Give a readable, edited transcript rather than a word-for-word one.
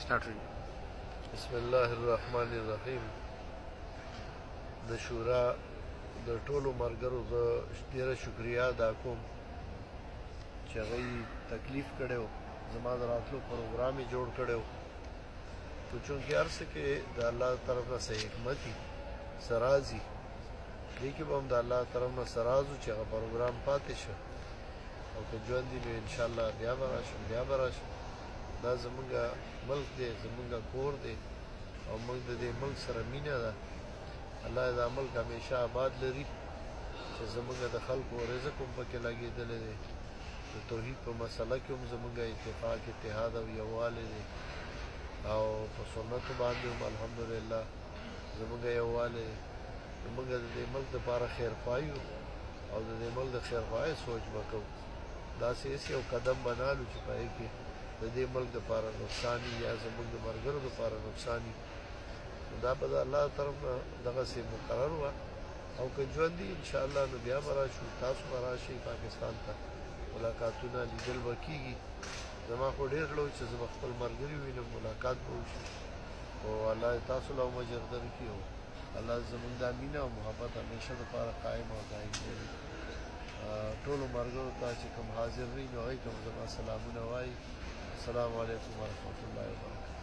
स्टार्ट हुई। बिस्मिल्लाहिर्रहमानिर्रहीम। د شورا د ټولو ملګرو زه ډېره شکریه ادا کوم چې هغوی تکلیف کړی و، زما د راتلو پروګرام یې جوړ کړی و، خو چونکې هر څه کې د الله طرف نه څه حکمت وي، څه راز وي، دې کې به هم د الله طرف نه څه راز و چې هغه پروګرام پاتې شه، او که ژوند وي نو انشاءالله بیا به راشم. دا زمونږ ملک دی، زمونږ کور دی، او موږ د دې ملک سره مینه ده. الله دا ملک همیشه آباد لري، چې زمونږ د خلکو رزق هم پکې لګېدلی دی، د توحید په مسله کې هم زمونږ اتفاق، اتحاد او یووالی دی، او په سنتو باندې هم الحمدلله زمونږ یووالی دی. موږ د دې ملک دپاره خیرخواهي او د دې ملک د خیرخواهۍ سوچ به کوو، داسې هېڅ یو قدم به نه الو چې په هغې کې د دې ملک دپاره نقصان وي یا زمونږ د ملګرو دپاره نقصان وي. دا به د الله طرف نه دغسې مقرر وه، او که ژوند وي انشاءالله نو بیا به راشو، تاسو به راشئ پاکستان ته، ملاقاتونه لیدل به کېږي. زما خو ډېر زړه و چې زه به خپل ملګري ووینم، ملاقات به وشي، خو الله دې تاسو له هم اجر درکړي، او الله زموږ دا مینه او محبت همیشه دپاره قایم او دایم لري. ټولو ملګرو ته چې کوم حاضر وي نو هغوی ته زما سلامونه وایي. السلام علیکم ورحمة الله وبرکاته.